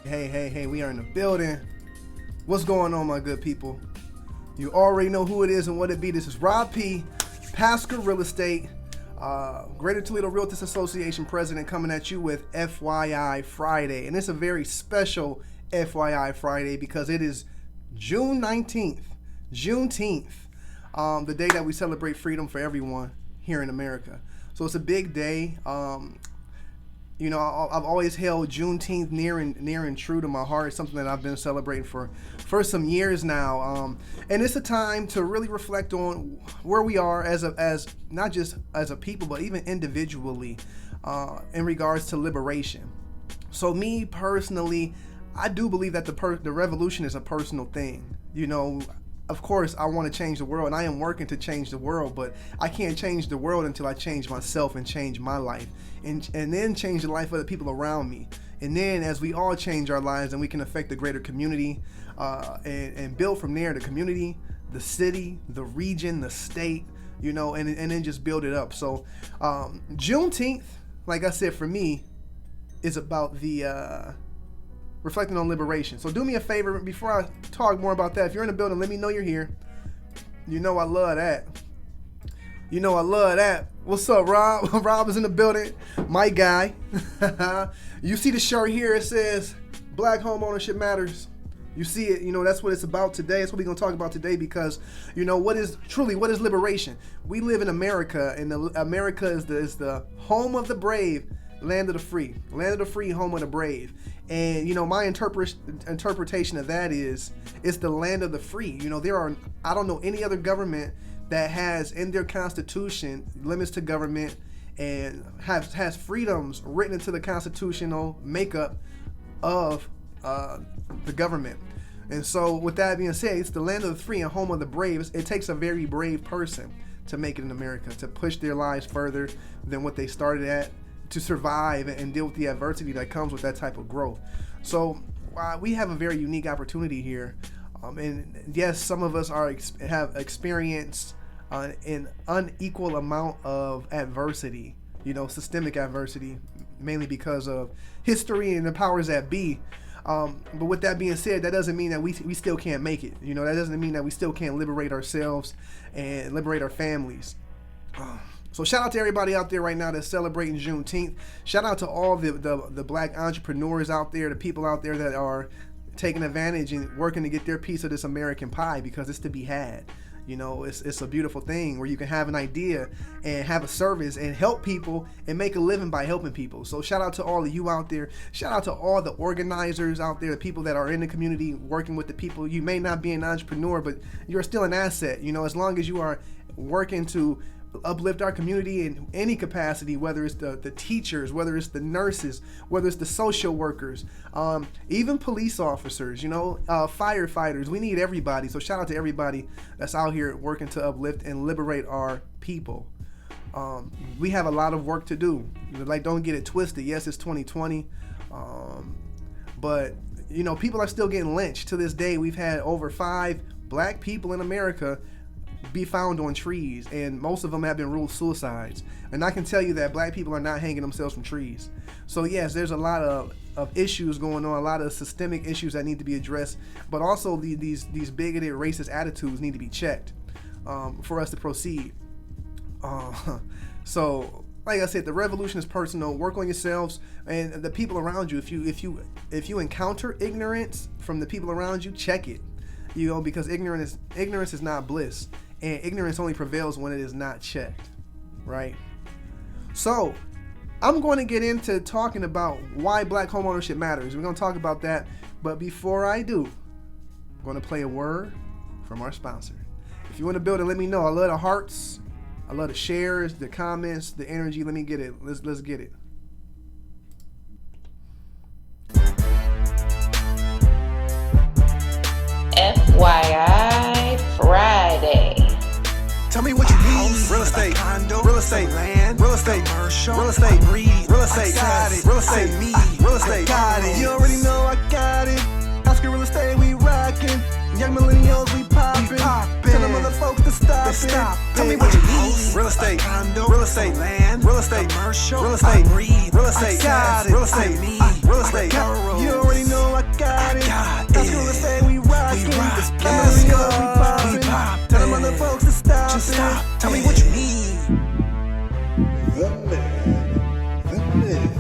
Hey, we are in the building. What's going on, my good people? You already know who it is and what it be. This is Rob P., Pascal Real Estate, Greater Toledo Realtors Association president, coming at you with FYI Friday. And it's a very special FYI Friday because it is June 19th, Juneteenth, the day that we celebrate freedom for everyone here in America. So it's a big day. You know, I've always held Juneteenth near and true to my heart. It's something that I've been celebrating for some years now. And it's a time to really reflect on where we are as not just as a people, but even individually in regards to liberation. So me personally, I do believe that the revolution is a personal thing. You know, of course, I want to change the world, and I am working to change the world, but I can't change the world until I change myself and change my life, and then change the life of the people around me. And then as we all change our lives, then we can affect the greater community and build from there, the community, the city, the region, the state, you know, and then just build it up. So Juneteenth, like I said, for me, is about the reflecting on liberation. So do me a favor before I talk more about that. If you're in the building, let me know you're here. You know I love that. You know I love that. What's up, Rob? Rob is in the building. My guy. You see the shirt here. It says Black Homeownership Matters. You see it. You know, that's what it's about today. That's what we're going to talk about today because, you know, what is liberation? We live in America, and America is the home of the brave, land of the free. Land of the free, home of the brave. And, you know, my interpretation of that is it's the land of the free. You know, I don't know any other government that has in their constitution limits to government and has freedoms written into the constitutional makeup of the government. And so with that being said, it's the land of the free and home of the brave. It takes a very brave person to make it in America, to push their lives further than what they started at, to survive and deal with the adversity that comes with that type of growth. So we have a very unique opportunity here. And yes, some of us have experienced an unequal amount of adversity, you know, systemic adversity, mainly because of history and the powers that be. But with that being said, that doesn't mean that we still can't make it. You know, that doesn't mean that we still can't liberate ourselves and liberate our families. So shout out to everybody out there right now that's celebrating Juneteenth. Shout out to all the black entrepreneurs out there, the people out there that are taking advantage and working to get their piece of this American pie, because it's to be had. You know, it's a beautiful thing where you can have an idea and have a service and help people and make a living by helping people. So shout out to all of you out there. Shout out to all the organizers out there, the people that are in the community working with the people. You may not be an entrepreneur, but you're still an asset. You know, as long as you are working to uplift our community in any capacity, whether it's the teachers, whether it's the nurses, whether it's the social workers, even police officers, you know, firefighters. We need everybody. So shout out to everybody that's out here working to uplift and liberate our people. We have a lot of work to do. Like, don't get it twisted. Yes, it's 2020, but you know, people are still getting lynched to this day. We've had over 5 black people in America be found on trees, and most of them have been ruled suicides. And I can tell you that black people are not hanging themselves from trees. So yes, there's a lot of issues going on, a lot of systemic issues that need to be addressed, but also these bigoted, racist attitudes need to be checked for us to proceed. So like I said, the revolution is personal. Work on yourselves and the people around you. If you encounter ignorance from the people around you, check it. You know, because ignorance is not bliss, and ignorance only prevails when it is not checked, right? So I'm going to get into talking about why black homeownership matters. We're going to talk about that, but before I do, I'm going to play a word from our sponsor. If you want to build it, let me know. I love the hearts, I love the shares, the comments, the energy. Let me get it. Let's get it. FYI Friday. Tell me what you need. Real estate, condo, real estate, land, real estate, commercial, real estate, breed, real estate, got it, real estate, me, real estate, got it. You already know I got it. Oscar Real Estate, we rockin'. Young millennials, we poppin'. Tell them other folks to stop it. Tell me what you need. Real estate, condo, real estate, land, real estate, commercial, real estate, breed, real estate, got it, real estate, me, real estate, you already know I I got it. Oscar Real Estate, we rockin'. Let's go, we poppin'. Tell them other folks to stop it. Tell me what you need. The man, the myth,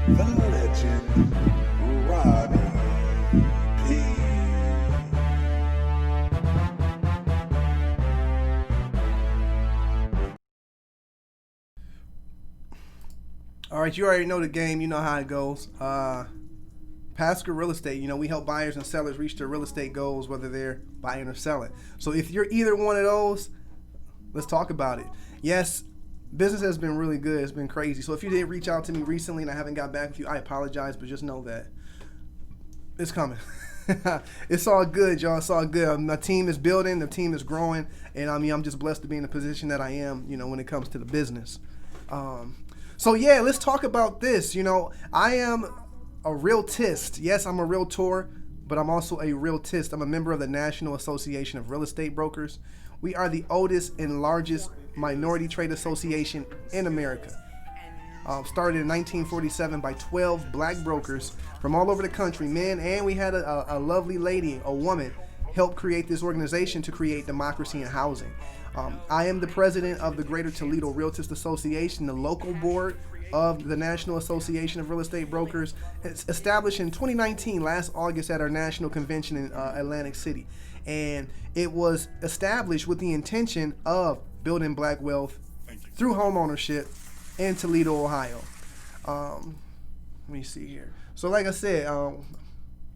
the legend, Robbie P. All right, you already know the game. You know how it goes. Pascal Real Estate, we help buyers and sellers reach their real estate goals, whether they're buying or selling. So if you're either one of those, let's talk about it. Yes, business has been really good. It's been crazy. So if you didn't reach out to me recently and I haven't got back with you, I apologize, but just know that it's coming. It's all good, y'all. It's all good. My team is building. The team is growing. And I'm just blessed to be in the position that I am, when it comes to the business. So yeah, let's talk about this. I am a realtist. Yes, I'm a realtor, but I'm also a realtist. I'm a member of the National Association of Real Estate Brokers. We are the oldest and largest minority trade association in America. Started in 1947 by 12 black brokers from all over the country, men, and we had a lovely lady, a woman, help create this organization to create democracy in housing. I am the president of the Greater Toledo Realtist Association, the local board of the National Association of Real Estate Brokers. It's established in 2019, last August, at our national convention in Atlantic City. And it was established with the intention of building black wealth through home ownership in Toledo, Ohio. Let me see here. So like I said,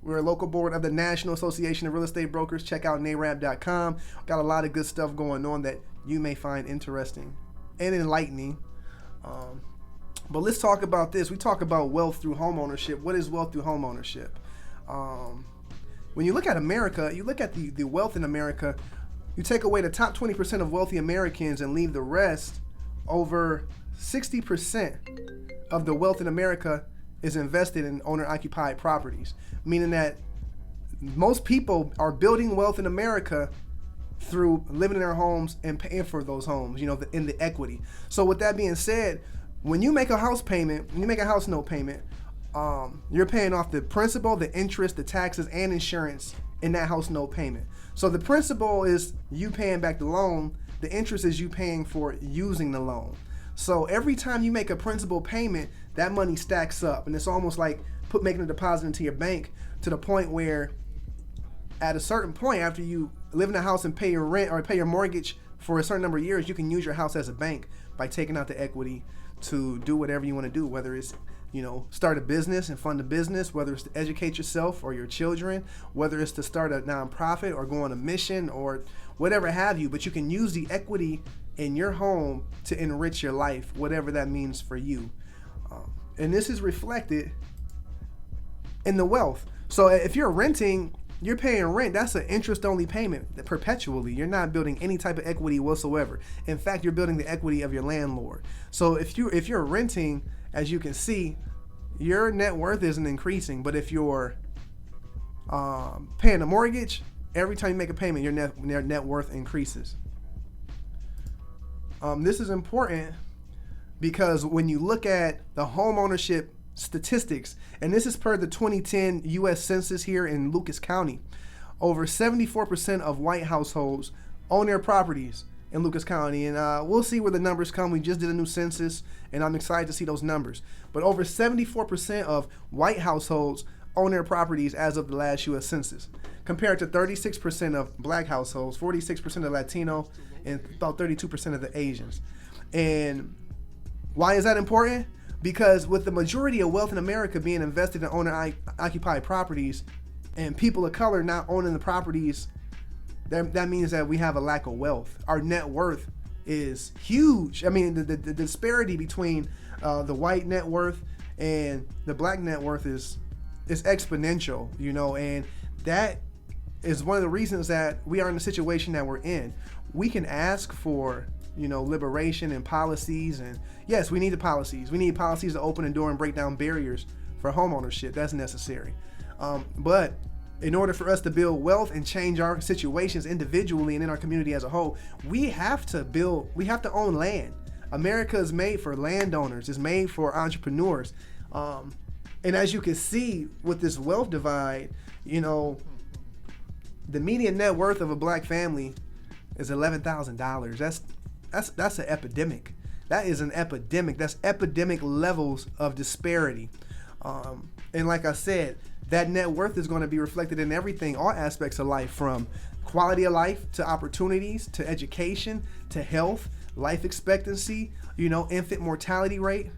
we're a local board of the National Association of Real Estate Brokers. Check out narab.com. Got a lot of good stuff going on that you may find interesting and enlightening. But let's talk about this. We talk about wealth through home ownership. What is wealth through home ownership? When you look at America, you look at the wealth in America, you take away the top 20% of wealthy Americans and leave the rest. Over 60% of the wealth in America is invested in owner-occupied properties, meaning that most people are building wealth in America through living in their homes and paying for those homes, in the equity. So with that being said, when you make a house payment, when you make a house note payment, you're paying off the principal, the interest, the taxes, and insurance in that house note payment. So the principal is you paying back the loan. The interest is you paying for using the loan. So every time you make a principal payment, that money stacks up, and it's almost like making a deposit into your bank, to the point where at a certain point, after you live in a house and pay your rent or pay your mortgage for a certain number of years, you can use your house as a bank by taking out the equity to do whatever you want to do, whether it's start a business and fund a business, whether it's to educate yourself or your children, whether it's to start a nonprofit or go on a mission or whatever have you. But you can use the equity in your home to enrich your life, whatever that means for you. And this is reflected in the wealth. So if you're renting, you're paying rent. That's an interest-only payment perpetually. You're not building any type of equity whatsoever. In fact, you're building the equity of your landlord. So if you're renting, as you can see, your net worth isn't increasing. But if you're paying a mortgage, every time you make a payment, your net worth increases. This is important because when you look at the home ownership statistics, and this is per the 2010 U.S. Census here in Lucas County, over 74% of white households own their properties in Lucas County. And we'll see where the numbers come. We just did a new census, and I'm excited to see those numbers. But over 74% of white households own their properties as of the last U.S. Census, compared to 36% of black households, 46% of Latino, and about 32% of the Asians. And why is that important? Because with the majority of wealth in America being invested in owner-occupied properties and people of color not owning the properties, that means that we have a lack of wealth. Our net worth is huge. I mean, the disparity between the white net worth and the black net worth is exponential, and that is one of the reasons that we are in the situation that we're in. We can ask for liberation and policies, and yes, we need the policies. We need policies to open the door and break down barriers for home ownership. That's necessary. But in order for us to build wealth and change our situations individually and in our community as a whole, we have to own land. America is made for landowners. It's made for entrepreneurs. And as you can see with this wealth divide, the median net worth of a black family is $11,000. That's an epidemic. That is an epidemic. That's epidemic levels of disparity. And like I said, that net worth is going to be reflected in everything, all aspects of life, from quality of life to opportunities to education to health, life expectancy, infant mortality rate.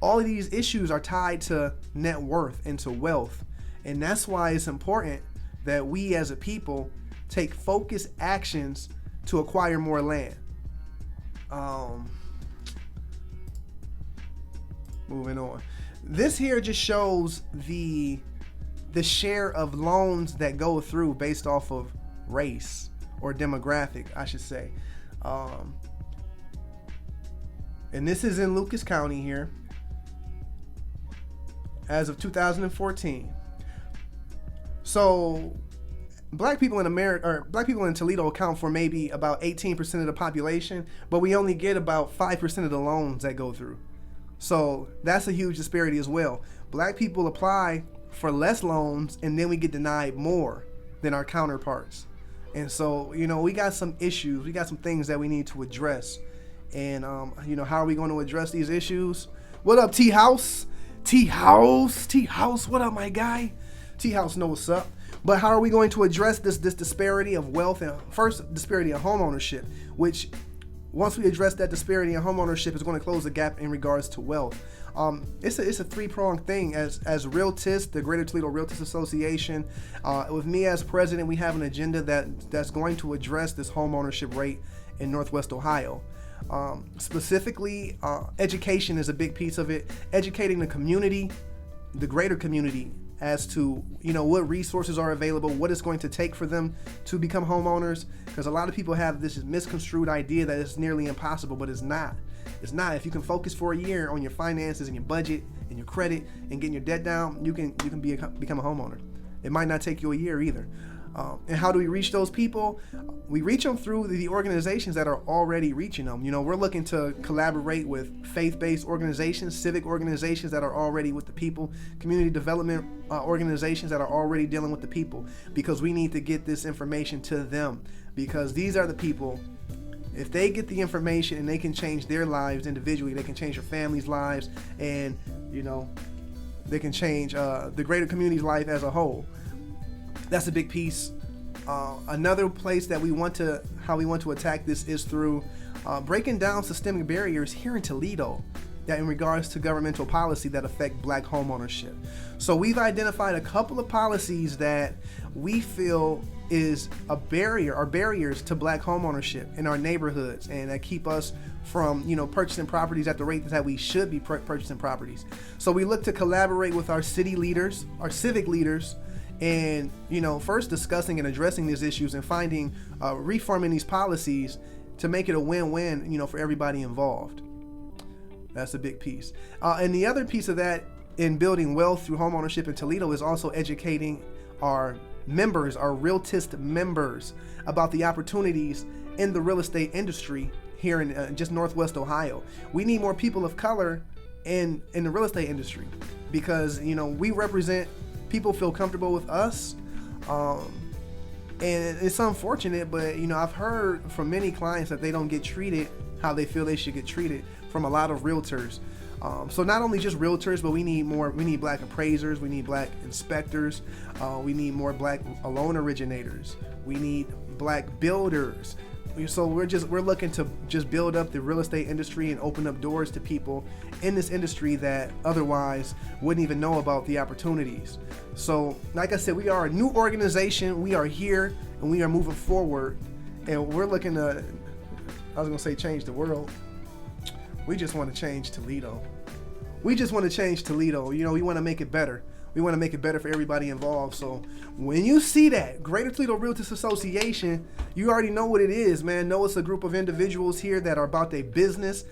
All of these issues are tied to net worth and to wealth. And that's why it's important that we as a people take focused actions to acquire more land. Moving on. This here just shows the share of loans that go through based off of race or demographic, I should say. And this is in Lucas County here as of 2014. So black people in America, or black people in Toledo, account for maybe about 18% of the population, but we only get about 5% of the loans that go through. So that's a huge disparity as well. Black people apply for less loans, and then we get denied more than our counterparts. And so, we got some issues. We got some things that we need to address. And, how are we going to address these issues? What up, T-House? T-House, what up, my guy? T-House know what's up. But how are we going to address this disparity of wealth and first disparity of home ownership, which once we address that disparity in home ownership is going to close the gap in regards to wealth. It's a three-pronged thing. As Realtists, the Greater Toledo Realtist Association, with me as president, we have an agenda that's going to address this home ownership rate in Northwest Ohio. Specifically, education is a big piece of it. Educating the community, the greater community, as to what resources are available, what it's going to take for them to become homeowners, because a lot of people have this misconstrued idea that it's nearly impossible, but it's not. It's not. If you can focus for a year on your finances and your budget and your credit and getting your debt down, you can become a homeowner. It might not take you a year either. And how do we reach those people? We reach them through the organizations that are already reaching them. We're looking to collaborate with faith-based organizations, civic organizations that are already with the people, community development organizations that are already dealing with the people, because we need to get this information to them, because these are the people. If they get the information and they can change their lives individually, they can change their families' lives, and they can change the greater community's life as a whole. That's a big piece. Another place that we want to attack this is through breaking down systemic barriers here in Toledo that in regards to governmental policy that affect black home ownership. So we've identified a couple of policies that we feel is a barrier or barriers to black home ownership in our neighborhoods, and that keep us from purchasing properties at the rate that we should be purchasing properties. So we look to collaborate with our city leaders, our civic leaders, and first discussing and addressing these issues and finding reforming these policies to make it a win-win for everybody involved. That's a big piece. And the other piece of that in building wealth through home ownership in Toledo is also educating our members, our Realtist members, about the opportunities in the real estate industry here in just Northwest Ohio. We need more people of color in the real estate industry, because we represent. People feel comfortable with us, and it's unfortunate, but I've heard from many clients that they don't get treated how they feel they should get treated from a lot of realtors. So not only just realtors, but we need black appraisers, we need black inspectors, we need more black loan originators, we need black builders. So we're looking to just build up the real estate industry and open up doors to people in this industry that otherwise wouldn't even know about the opportunities. So like I said, we are a new organization. We are here and we are moving forward, and we're looking to, change the world. We just want to change Toledo. We want to make it better. We want to make it better for everybody involved. So when you see that Greater Toledo Realtist Association, you already know what it is, man. Know it's a group of individuals here that are about their business.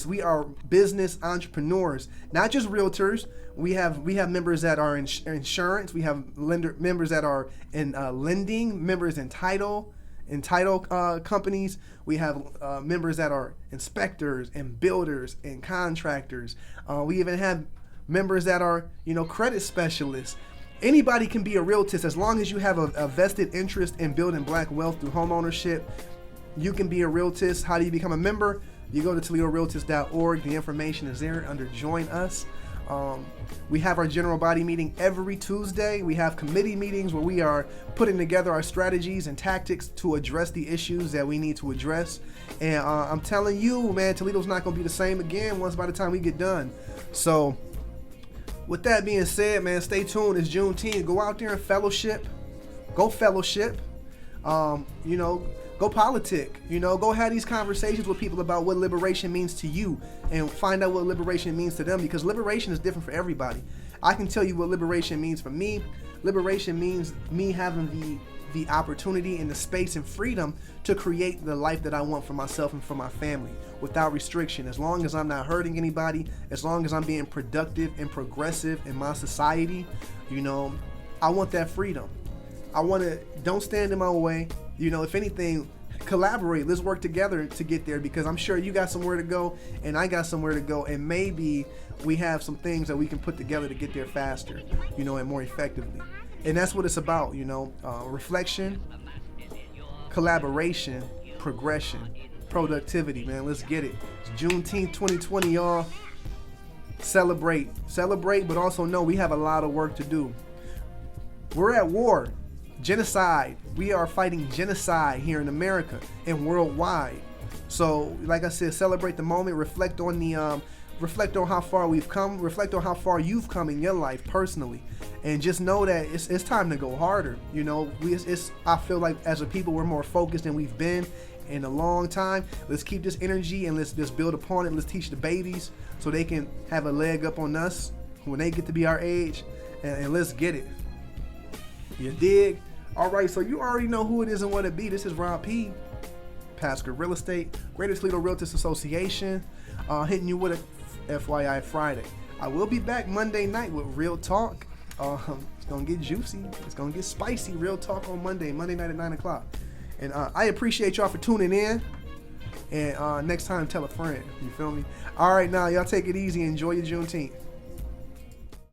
We are business entrepreneurs, not just realtors. We have members that are in insurance. We have members that are in lending, members in title, in title companies. We have members that are inspectors and builders and contractors. We even have members that are, credit specialists. Anybody can be a realtor as long as you have a vested interest in building black wealth through home ownership. You can be a realtor. How do you become a member? You go to ToledoRealtors.org. The information is there under Join Us. We have our general body meeting every Tuesday. We have committee meetings where we are putting together our strategies and tactics to address the issues that we need to address. And I'm telling you, man, Toledo's not going to be the same again once by the time we get done. So with that being said, man, stay tuned. It's Juneteenth. Go out there and fellowship. Go fellowship. Go politic, go have these conversations with people about what liberation means to you and find out what liberation means to them, because liberation is different for everybody. I can tell you what liberation means for me. Liberation means me having the opportunity and the space and freedom to create the life that I want for myself and for my family without restriction. As long as I'm not hurting anybody, as long as I'm being productive and progressive in my society, I want that freedom. Don't stand in my way. If anything, collaborate. Let's work together to get there, because I'm sure you got somewhere to go and I got somewhere to go, and maybe we have some things that we can put together to get there faster, and more effectively. And that's what it's about, reflection, collaboration, progression, productivity, man. Let's get it. It's Juneteenth 2020, y'all. Celebrate, but also know we have a lot of work to do. We're at war. Genocide. We are fighting genocide here in America and worldwide. So, like I said, celebrate the moment. Reflect on how far we've come. Reflect on how far you've come in your life personally, and just know that it's time to go harder. I feel like as a people we're more focused than we've been in a long time. Let's keep this energy and let's just build upon it. Let's teach the babies so they can have a leg up on us when they get to be our age, and let's get it. You dig? All right, so you already know who it is and what it be. This is Rob P, Pascal Real Estate, Greater Toledo Realtors Association, hitting you with a FYI Friday. I will be back Monday night with Real Talk. It's going to get juicy. It's going to get spicy. Real Talk on Monday night at 9 o'clock. And I appreciate y'all for tuning in. And next time, tell a friend. You feel me? All right, now, y'all take it easy. Enjoy your Juneteenth.